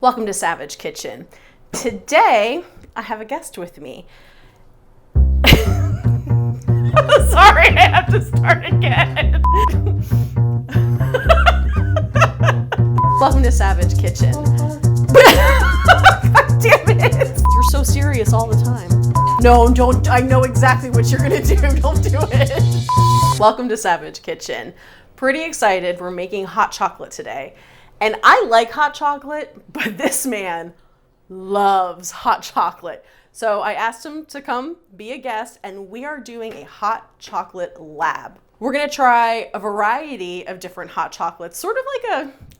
Welcome to Savage Kitchen. Today, I have a guest with me. Sorry, I have to start again. Welcome to Savage Kitchen. God damn it. You're so serious all the time. No, don't. I know exactly what you're gonna do. Don't do it. Welcome to Savage Kitchen. Pretty excited. We're making hot chocolate today. And I like hot chocolate, but this man loves hot chocolate. So I asked him to come be a guest, and we are doing a hot chocolate lab. We're gonna try a variety of different hot chocolates, sort of like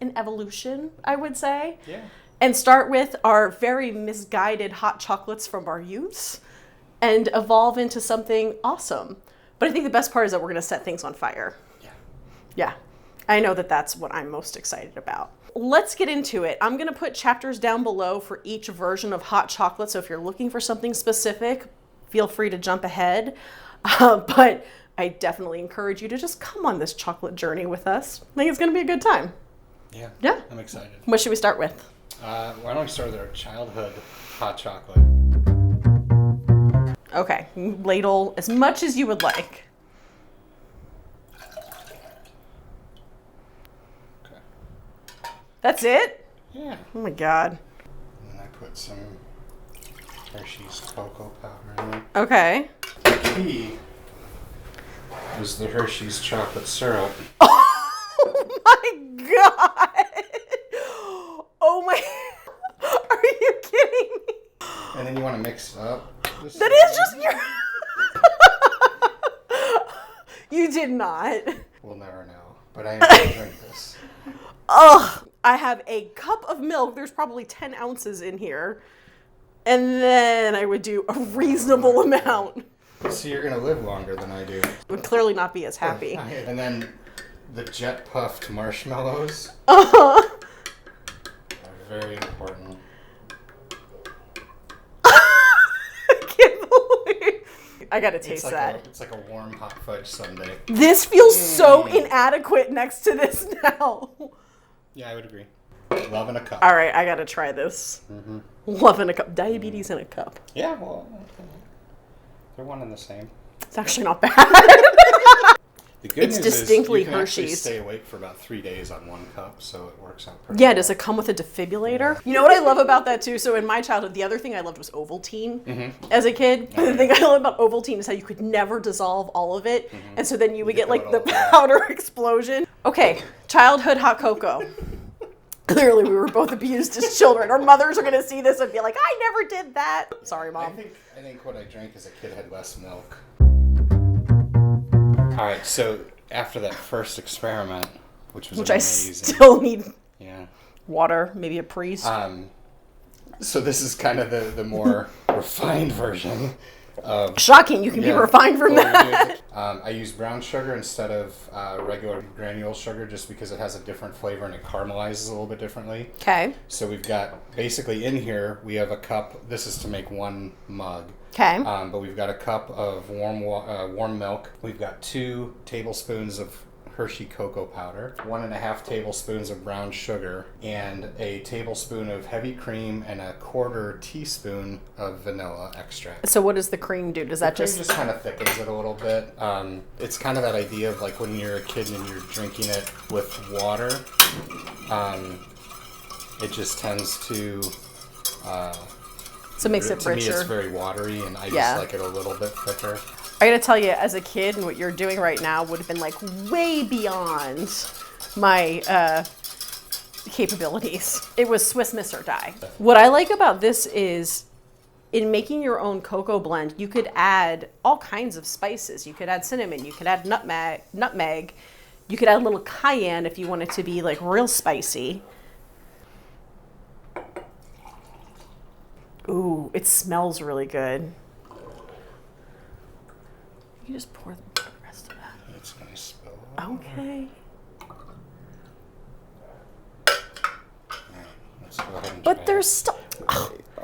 an evolution, I would say. Yeah. And start with our very misguided hot chocolates from our youth and evolve into something awesome. But I think the best part is that we're gonna set things on fire. Yeah. I know that that's what I'm most excited about. Let's get into it. I'm gonna put chapters down below for each version of hot chocolate. So if you're looking for something specific, feel free to jump ahead. But I definitely encourage you to just come on this chocolate journey with us. I think it's gonna be a good time. Yeah. I'm excited. What should we start with? Why don't we start with our childhood hot chocolate? Okay, ladle as much as you would like. That's it? Yeah. Oh my God. And I put some Hershey's cocoa powder in it. Okay. The key is the Hershey's chocolate syrup. Oh my God. Oh my. Are you kidding me? And then you want to mix it up. That is just your. You did not. We'll never know. But I am going to drink this. Ugh. I have a cup of milk. There's probably 10 ounces in here. And then I would do a reasonable amount. So you're going to live longer than I do. Would clearly not be as happy. And then the jet puffed marshmallows Uh-huh. are very important. I can't believe. I gotta taste that. It's like a warm hot fudge sundae. This feels so inadequate next to this now. Yeah, I would agree. Love in a cup. All right, I gotta try this. Mm-hmm. Love in a cup. Diabetes in a cup. Yeah, well, they're one and the same. It's actually not bad. The good It's news distinctly is you can actually Hershey's. stay awake for about 3 days on one cup, so it works out pretty Yeah, well. does it come with a defibrillator? You know what I love about that too? So in my childhood, the other thing I loved was Ovaltine as a kid. Oh, The thing I love about Ovaltine is how you could never dissolve all of it. And so then you would get get like the the little- powder explosion. Okay, childhood hot cocoa. Clearly we were both abused as children. Our mothers are gonna see this and be like, I never did that. Sorry, Mom. I think what I drank as a kid had less milk. All right, so after that first experiment, which was Which I amazing. still need Yeah. water, maybe a priest. So this is kind of the more refined version of... Shocking, you can be refined from that. I use brown sugar instead of regular granule sugar just because it has a different flavor and it caramelizes a little bit differently. Okay. So we've got, basically in here, we have a cup. This is to make one mug. Okay. But we've got a cup of warm milk. We've got 2 tablespoons of Hershey cocoa powder, 1.5 tablespoons of brown sugar, and a tablespoon of heavy cream and a 1/4 teaspoon of vanilla extract. So what does the cream do? Does that Cream just... just kind of thickens it a little bit. It's kind of that idea of like when you're a kid and you're drinking it with water, it just tends to... So it makes it to me, richer. it's very watery, and I Yeah. just like it a little bit thicker. I gotta tell you, as a kid, and what you're doing right now would have been like way beyond my capabilities. It was Swiss Miss or die. What I like about this is in making your own cocoa blend, you could add all kinds of spices. You could add cinnamon, you could add nutmeg, you could add a little cayenne if you want it to be like real spicy. Ooh, it smells really good. You just pour the rest of that. It's gonna spill. Okay. Alright, let's go ahead and But try there's it. still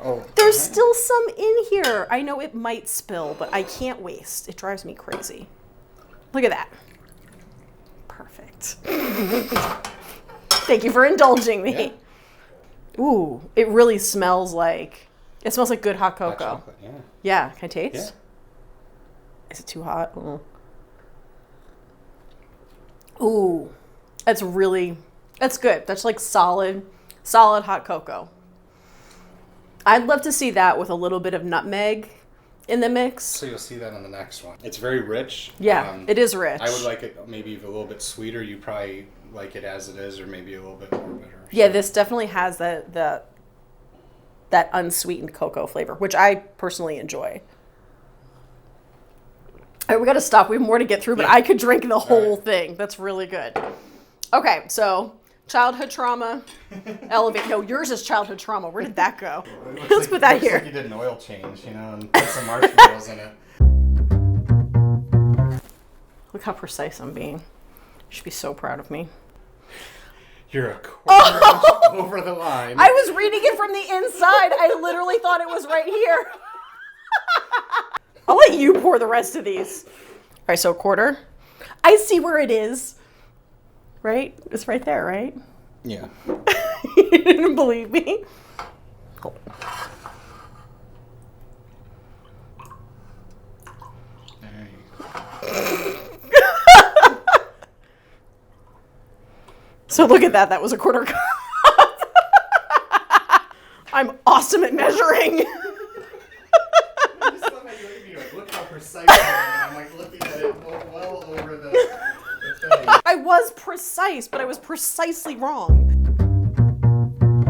Oh, there's still some in here. I know it might spill, but I can't waste. It drives me crazy. Look at that. Perfect. Thank you for indulging me. Yeah. Ooh, it really smells like, it smells like good hot cocoa. Hot chocolate, yeah. Yeah, can I taste? Yeah. Is it too hot? Ooh, that's good. That's like solid hot cocoa. I'd love to see that with a little bit of nutmeg in the mix. So you'll see that on the next one. It's very rich. Yeah, it is rich. I would like it maybe a little bit sweeter. You probably like it as it is, or maybe a little bit more bitter. Yeah, this definitely has that unsweetened cocoa flavor, which I personally enjoy. All right, we got to stop. We have more to get through, but I could drink the whole thing. That's really good. Okay, so childhood trauma, elevate. No, yours is childhood trauma. Where did that go? Let's put that here. Like you did an oil change, and put some marshmallows in it. Look how precise I'm being. You should be so proud of me. You're a quarter inch over the line. I was reading it from the inside. I literally thought it was right here. I'll let you pour the rest of these. All right, so a quarter. I see where it is. Right? It's right there, right? Yeah. You didn't believe me? Hold on. There you go. So look at that. That was a quarter cup. I'm awesome at measuring. I just love how you look at me like, look how precise I am. I'm like looking at it well over the thing. I was precise, but I was precisely wrong.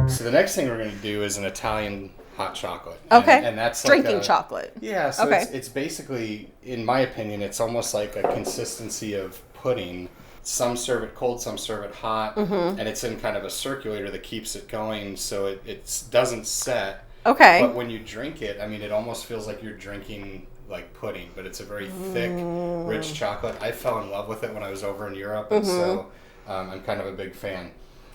So the next thing we're going to do is an Italian hot chocolate. Okay. And that's drinking like chocolate. Yeah, so Okay. it's basically, in my opinion, it's almost like a consistency of pudding. Some serve it cold, some serve it hot, and it's in kind of a circulator that keeps it going so it doesn't set. Okay. But when you drink it, I mean, it almost feels like you're drinking like pudding, but it's a very thick, rich chocolate. I fell in love with it when I was over in Europe, and so I'm kind of a big fan.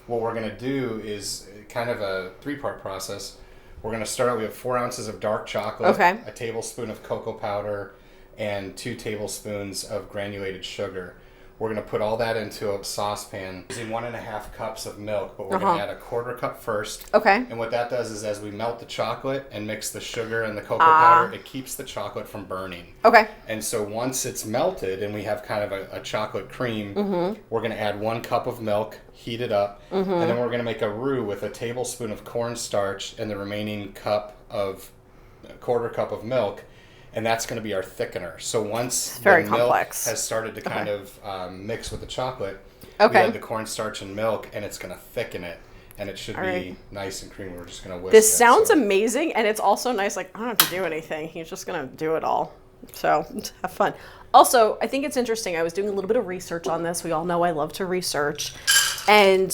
What we're going to do is kind of a 3-part process. We're going to start out, we have 4 ounces of dark chocolate, a tablespoon of cocoa powder, and 2 tablespoons of granulated sugar. We're going to put all that into a saucepan using 1.5 cups of milk, but we're going to add a 1/4 cup first. Okay. And what that does is as we melt the chocolate and mix the sugar and the cocoa powder, it keeps the chocolate from burning. Okay. And so once it's melted and we have kind of a chocolate cream, we're going to add 1 cup of milk, heat it up, and then we're going to make a roux with a tablespoon of cornstarch and the remaining cup of 1/4 cup of milk. And that's going to be our thickener. So once the milk has started to kind of mix with the chocolate, we add the cornstarch and milk, and it's going to thicken it. And it should be nice and creamy. We're just going to whisk This sounds amazing, and it's also nice. Like, I don't have to do anything. He's just going to do it all. So have fun. Also, I think it's interesting. I was doing a little bit of research on this. We all know I love to research. And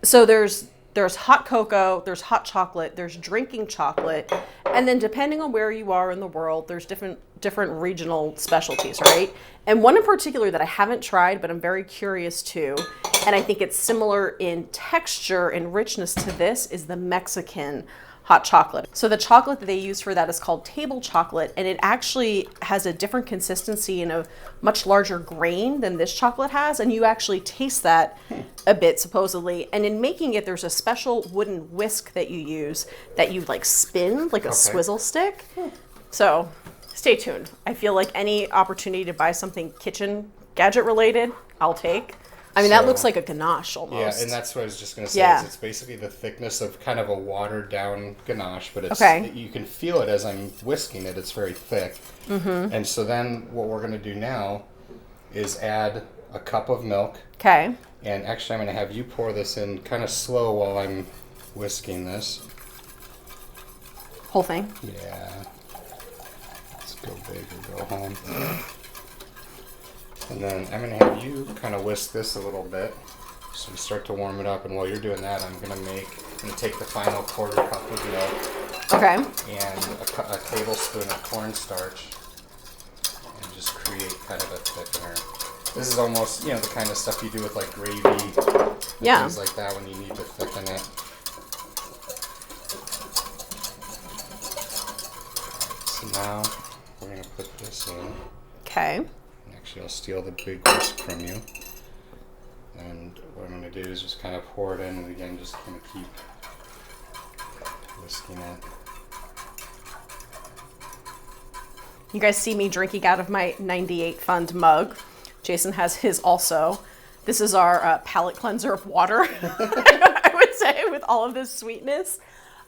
so there's hot cocoa, there's hot chocolate, there's drinking chocolate, and then depending on where you are in the world, there's different regional specialties, right? And one in particular that I haven't tried, but I'm very curious to, and I think it's similar in texture and richness to this, is the Mexican hot chocolate. So the chocolate that they use for that is called table chocolate, and it actually has a different consistency and a much larger grain than this chocolate has, and you actually taste that a bit supposedly. And in making it, there's a special wooden whisk that you use that you like spin like a swizzle stick. So stay tuned. I feel like any opportunity to buy something kitchen gadget related, I'll take. I mean, that looks like a ganache almost. Yeah, and that's what I was just going to say. Is it's basically the thickness of kind of a watered down ganache, but it's you can feel it as I'm whisking it. It's very thick. And so then what we're going to do now is add a cup of milk. Okay. And actually, I'm going to have you pour this in kind of slow while I'm whisking this. Whole thing? Yeah. Let's go big or go home. And then I'm going to have you kind of whisk this a little bit so we start to warm it up. And while you're doing that, I'm going to take the final 1/4 cup of milk. Okay. And a tablespoon of cornstarch and just create kind of a thickener. This is almost, the kind of stuff you do with like gravy, things like that when you need to thicken it. So now we're going to put this in. Okay. Actually, I'll steal the big whisk from you. And what I'm going to do is just kind of pour it in and again just kind of keep whisking it. You guys see me drinking out of my 98 Fund mug. Jason has his also. This is our palate cleanser of water, I would say, with all of this sweetness.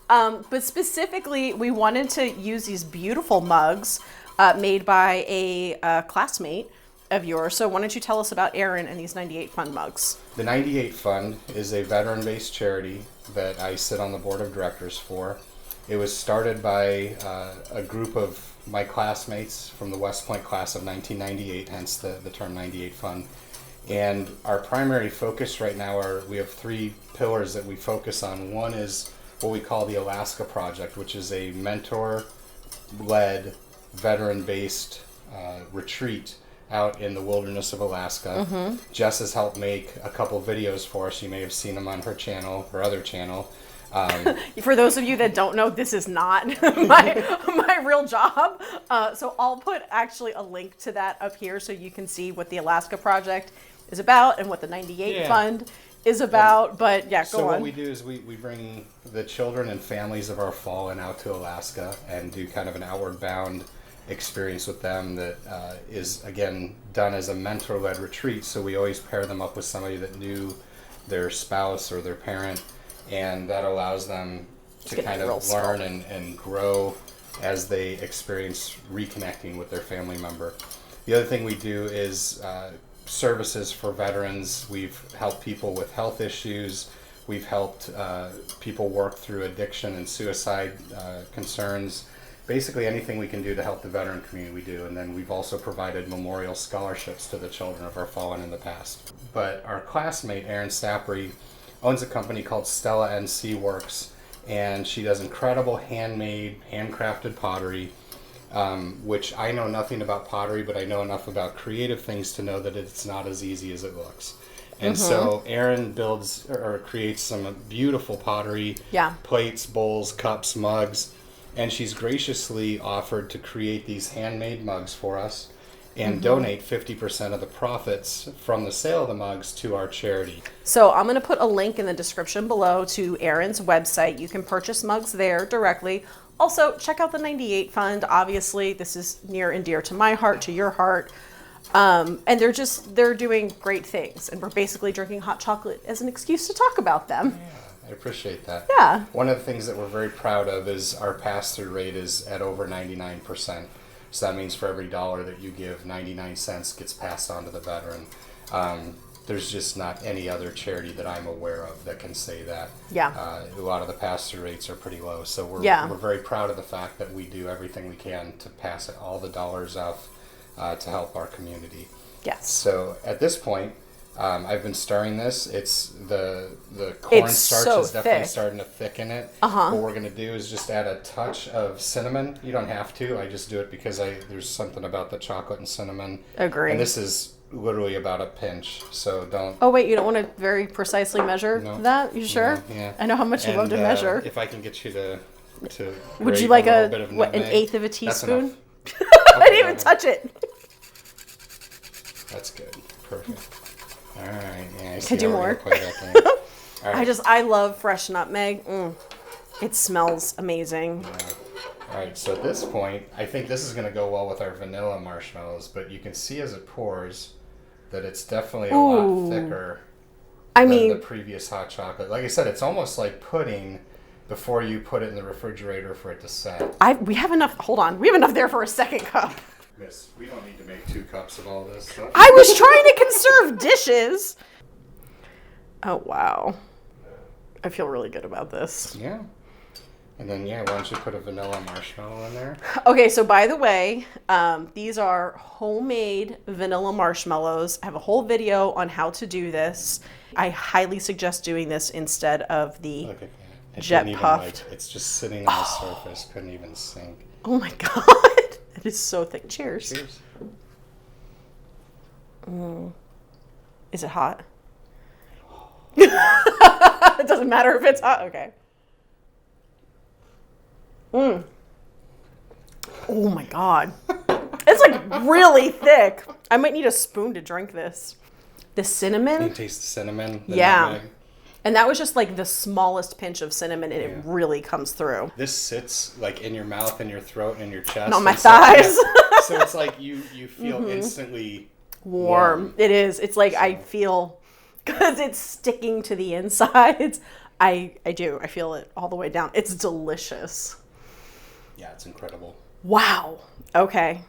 But specifically, we wanted to use these beautiful mugs made by a classmate of yours. So why don't you tell us about Aaron and these 98 Fund mugs? The 98 Fund is a veteran-based charity that I sit on the board of directors for. It was started by a group of my classmates from the West Point class of 1998, hence the term 98 Fund. And our primary focus right now we have 3 pillars that we focus on. One is what we call the Alaska Project, which is a mentor-led, veteran-based retreat out in the wilderness of Alaska. Mm-hmm. Jess has helped make a couple videos for us. You may have seen them on her channel, her other channel. For those of you that don't know, this is not my real job. So I'll put actually a link to that up here so you can see what the Alaska Project is about and what the 98 Fund is about. But yeah, go on. So what we do is we bring the children and families of our fallen out to Alaska and do kind of an outward bound experience with them that is, again, done as a mentor-led retreat. So we always pair them up with somebody that knew their spouse or their parent, and that allows them to kind of learn and grow as they experience reconnecting with their family member. The other thing we do is services for veterans. We've helped people with health issues. We've helped people work through addiction and suicide concerns. Basically anything we can do to help the veteran community we do. And then we've also provided memorial scholarships to the children of our fallen in the past. But our classmate, Erin Stappery, owns a company called StellaNCWorks, and she does incredible handmade, handcrafted pottery, which I know nothing about pottery, but I know enough about creative things to know that it's not as easy as it looks. And so Erin builds or creates some beautiful pottery, plates, bowls, cups, mugs, and she's graciously offered to create these handmade mugs for us and donate 50% of the profits from the sale of the mugs to our charity. So I'm going to put a link in the description below to Erin's website. You can purchase mugs there directly. Also, check out the 98 Fund. Obviously, this is near and dear to my heart, to your heart. And they're doing great things. And we're basically drinking hot chocolate as an excuse to talk about them. Yeah, I appreciate that. Yeah. One of the things that we're very proud of is our pass-through rate is at over 99%. So that means for every dollar that you give, 99 cents gets passed on to the veteran. There's just not any other charity that I'm aware of that can say that. Yeah. A lot of the pass-through rates are pretty low. So we're very proud of the fact that we do everything we can to pass all the dollars off to help our community. Yes. So at this point, I've been stirring this. It's the cornstarch is definitely starting to thicken it. What we're going to do is just add a touch of cinnamon. You don't have to. I just do it because there's something about the chocolate and cinnamon. Agree. And this is literally about a pinch, so don't... Oh, wait, you don't want to very precisely measure that? You sure? No, yeah. I know how much you love to measure. If I can get you to would you like an 1/8 of a teaspoon? I didn't even touch it. That's good. Perfect. All right. Yeah, I see. Could do more. All right. I love fresh nutmeg. It smells amazing. Yeah. All right. So at this point, I think this is going to go well with our vanilla marshmallows, but you can see as it pours that it's definitely a lot thicker than the previous hot chocolate. Like I said, it's almost like pudding before you put it in the refrigerator for it to set. We have enough. Hold on. We have enough there for a second cup. Miss, we don't need to make 2 cups of all this stuff. I was trying to conserve dishes. Oh, wow. I feel really good about this. Yeah. And then, why don't you put a vanilla marshmallow in there? Okay, so by the way, these are homemade vanilla marshmallows. I have a whole video on how to do this. I highly suggest doing this instead of the jet puffed. It's just sitting on the surface. Couldn't even sink. Oh my God. It is so thick. Cheers. Cheers. Is it hot? It doesn't matter if it's hot. Okay. Oh my God. It's like really thick. I might need a spoon to drink this. The cinnamon. You taste the cinnamon? Yeah. Nutmeg. And that was just like the smallest pinch of cinnamon, and it really comes through. This sits like in your mouth and your throat and your chest. Not my thighs. So it's like you feel instantly warm. It is. It's like I feel, because it's sticking to the insides. I do. I feel it all the way down. It's delicious. Yeah, it's incredible. Wow. Okay.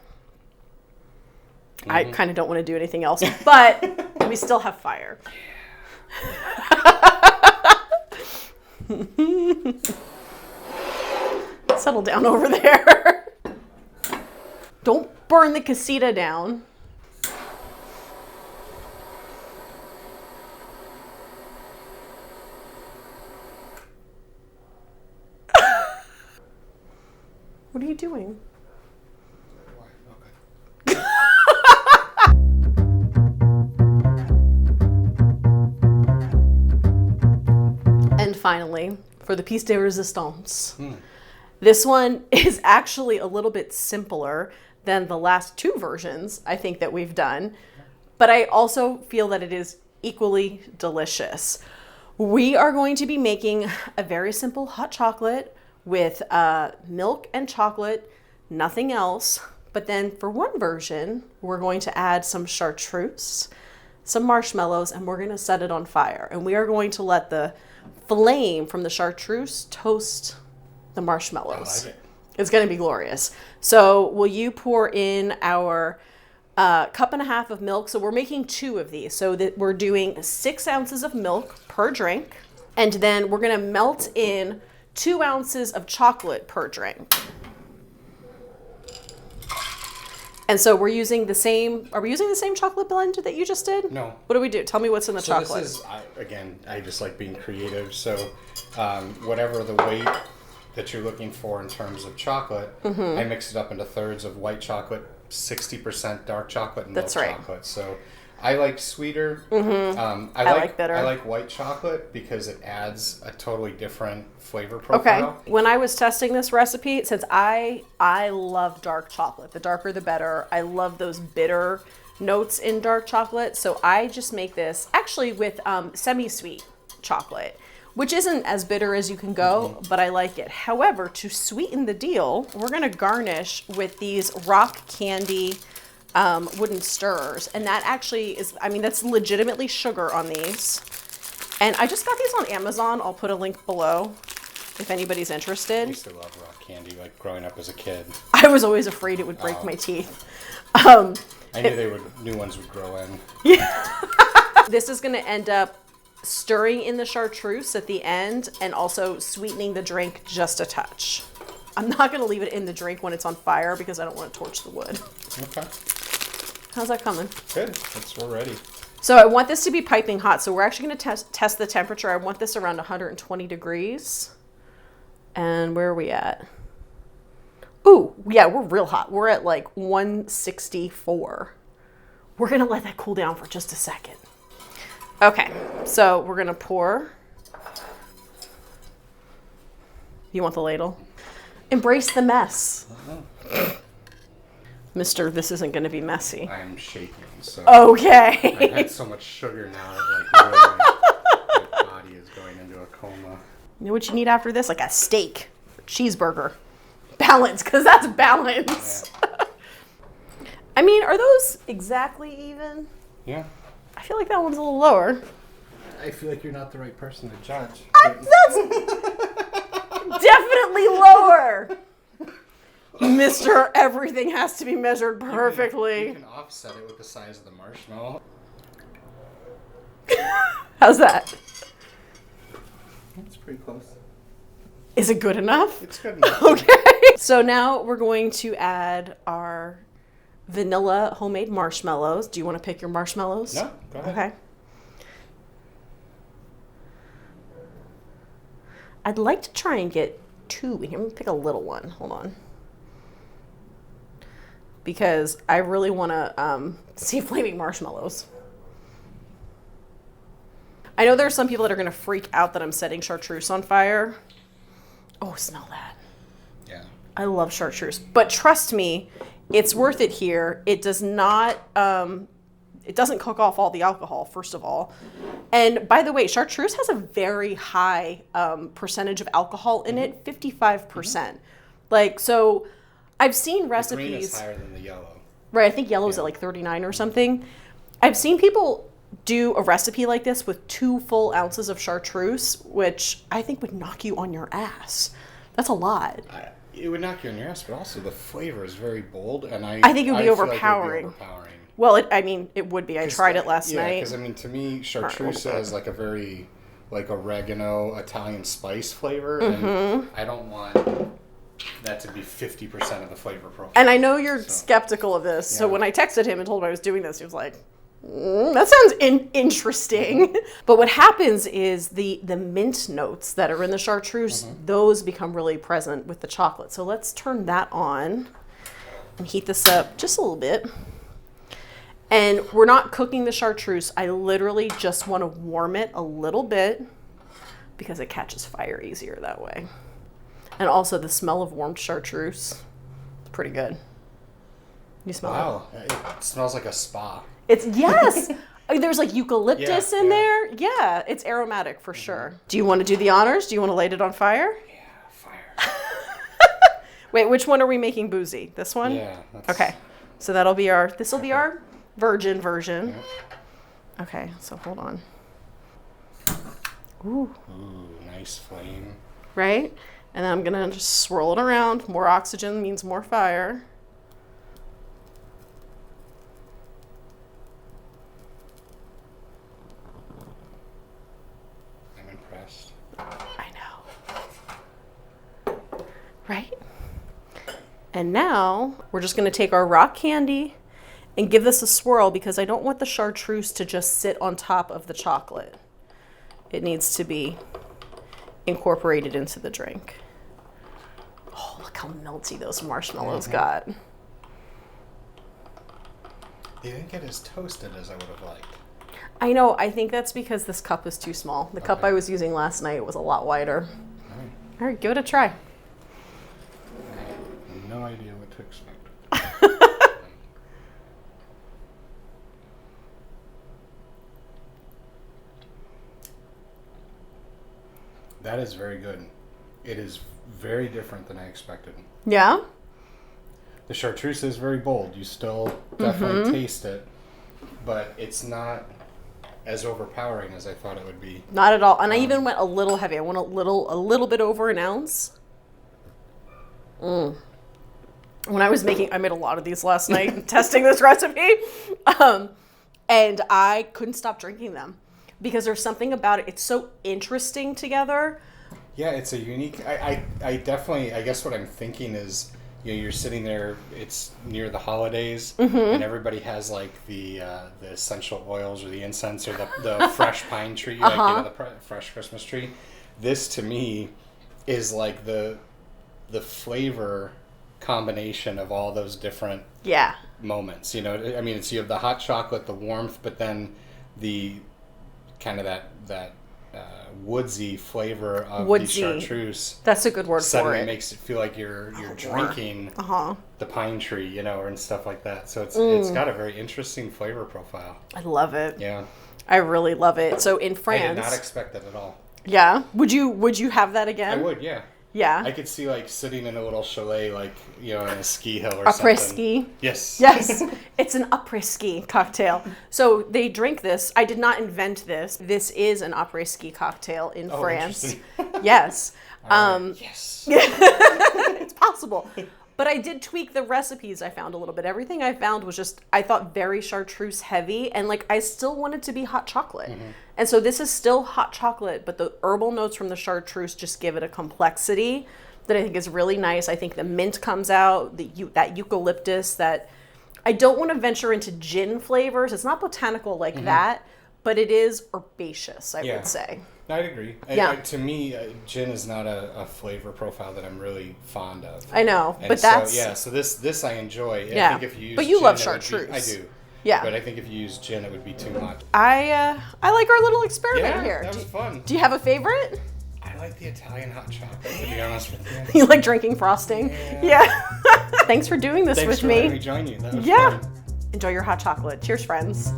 I kind of don't want to do anything else, but we still have fire. Settle down over there. Don't burn the casita down. What are you doing? Okay. And finally, for the piece de resistance. This one is actually a little bit simpler than the last two versions I think that we've done, but I also feel that it is equally delicious. We are going to be making a very simple hot chocolate with milk and chocolate, nothing else. But then for one version, we're going to add some chartreuse, some marshmallows, and we're going to set it on fire. And we are going to let the flame from the chartreuse toast the marshmallows. I like it. It's going to be glorious. So will you pour in our cup and a half of milk? So we're making 2 of these. So that we're doing 6 ounces of milk per drink. And then we're going to melt in 2 ounces of chocolate per drink. And so we're using the same, are we using the same chocolate blend that you just did? No. What do we do? Tell me what's in the chocolate. So this is, I just like being creative. So whatever the weight that you're looking for in terms of chocolate, I mix it up into thirds of white chocolate, 60% dark chocolate, and milk chocolate. So I like sweeter. I like bitter. I like white chocolate because it adds a totally different flavor profile. Okay. When I was testing this recipe, since I love dark chocolate, the darker the better. I love those bitter notes in dark chocolate. So I just make this actually with semi-sweet chocolate, which isn't as bitter as you can go, but I like it. However, to sweeten the deal, we're going to garnish with these rock candy wooden stirrers. And that actually is, I mean, that's legitimately sugar on these. And I just got these on Amazon. I'll put a link below if anybody's interested. I used to love rock candy, like growing up as a kid. I was always afraid it would break my teeth. I knew new ones would grow in. Yeah. This is going to end up stirring in the chartreuse at the end and also sweetening the drink just a touch. I'm not going to leave it in the drink when it's on fire because I don't want to torch the wood. Okay. How's that coming? Good. We're ready. So I want this to be piping hot. So we're actually going to test the temperature. I want this around 120 degrees. And where are we at? Ooh, yeah, we're real hot. We're at like 164. We're going to let that cool down for just a second. Okay, so we're going to pour. You want the ladle? Embrace the mess. Mister, this isn't going to be messy. I am shaking. So okay. I've had so much sugar now that like my body is going into a coma. You know what you need after this? Like a steak, or cheeseburger. Balance, because that's balance. Yeah. I mean, are those exactly even? Yeah. I feel like that one's a little lower. I feel like you're not the right person to judge. That's definitely lower. Mister, everything has to be measured perfectly. You can offset it with the size of the marshmallow. How's that? It's pretty close. Is it good enough? It's good enough. Okay. So now we're going to add our vanilla homemade marshmallows. Do you want to pick your marshmallows? No, go ahead. Okay. I'd like to try and get 2. I'm going to pick a little one. Hold on. Because I really want to see flaming marshmallows. I know there are some people that are going to freak out that I'm setting chartreuse on fire. Oh, smell that. Yeah. I love chartreuse. But trust me, it's worth it here. It does not, It doesn't cook off all the alcohol, first of all. And by the way, chartreuse has a very high percentage of alcohol in it, 55%. Like, so I've seen recipes. The green is higher than the yellow. Right, I think yellow's at like 39 or something. I've seen people do a recipe like this with 2 full ounces of chartreuse, which I think would knock you on your ass. That's a lot. It would knock you on your ass, but also the flavor is very bold, and I think it would be overpowering. Like it would be overpowering. Well, it would be. I tried it last night. Yeah, because I mean, to me, chartreuse has like a very like oregano Italian spice flavor, and I don't want that to be 50% of the flavor profile. And I know you're skeptical of this, so when I texted him and told him I was doing this, he was like, that sounds interesting. But what happens is the mint notes that are in the chartreuse, those become really present with the chocolate. So let's turn that on and heat this up just a little bit. And we're not cooking the chartreuse. I literally just want to warm it a little bit because it catches fire easier that way. And also the smell of warmed chartreuse is pretty good. You smell it? Wow, it smells like a spa. It's, yes. There's like eucalyptus in there. Yeah, it's aromatic for sure. Do you want to do the honors? Do you want to light it on fire? Yeah, fire. Wait, which one are we making boozy? This one? Yeah. Okay. So this will be our virgin version. Yeah. Okay, so hold on. Ooh, nice flame. Right? And then I'm going to just swirl it around. More oxygen means more fire. I'm impressed. I know. Right? And now we're just going to take our rock candy and give this a swirl because I don't want the chartreuse to just sit on top of the chocolate. It needs to be incorporated into the drink. Oh, look how melty those marshmallows got. They didn't get as toasted as I would have liked. I know. I think that's because this cup is too small. The cup I was using last night was a lot wider. All right, give it a try. I have no idea what to expect. That is very good. It is very different than I expected. Yeah? The chartreuse is very bold. You still definitely taste it, but it's not as overpowering as I thought it would be. Not at all. And I even went a little heavy. I went a little bit over an ounce. When I made a lot of these last night testing this recipe. And I couldn't stop drinking them because there's something about it. It's so interesting together. Yeah, it's a unique, I definitely, I guess what I'm thinking is, you know, you're sitting there, it's near the holidays, and everybody has like the essential oils or the incense or the fresh pine tree, like, you know, the fresh Christmas tree. This to me is like the flavor combination of all those different moments. You know, I mean, it's, you have the hot chocolate, the warmth, but then the kind of that woodsy flavor of the chartreuse. That's a good word for it. Suddenly makes it feel like you're drinking the pine tree, you know, and stuff like that. So it's got a very interesting flavor profile. I love it. Yeah. I really love it. So in France, I did not expect that at all. Yeah. Would you have that again? I would, yeah. Yeah. I could see like sitting in a little chalet, like, you know, in a ski hill or après something. ski. Yes. Yes. It's an après ski cocktail. So they drink this. I did not invent this. This is an après ski cocktail in France. Yes. Yes. It's possible. But I did tweak the recipes I found a little bit. Everything I found was just, I thought, very chartreuse heavy. And like, I still wanted to be hot chocolate. And so this is still hot chocolate, but the herbal notes from the chartreuse just give it a complexity that I think is really nice. I think the mint comes out, that eucalyptus, that I don't want to venture into gin flavors. It's not botanical like that, but it is herbaceous, I would say. I'd agree. Yeah. To me, gin is not a flavor profile that I'm really fond of. I know, and but so, that's... Yeah, so this I enjoy. Yeah, I think if you use but you gin, love chartreuse. I do. Yeah. But I think if you use gin, it would be too much. I like our little experiment here. That was fun. Do you have a favorite? I like the Italian hot chocolate, to be honest with you. You like drinking frosting? Yeah. Thanks for doing this with me. Thanks for letting me join you. That was fun. Enjoy your hot chocolate. Cheers, friends.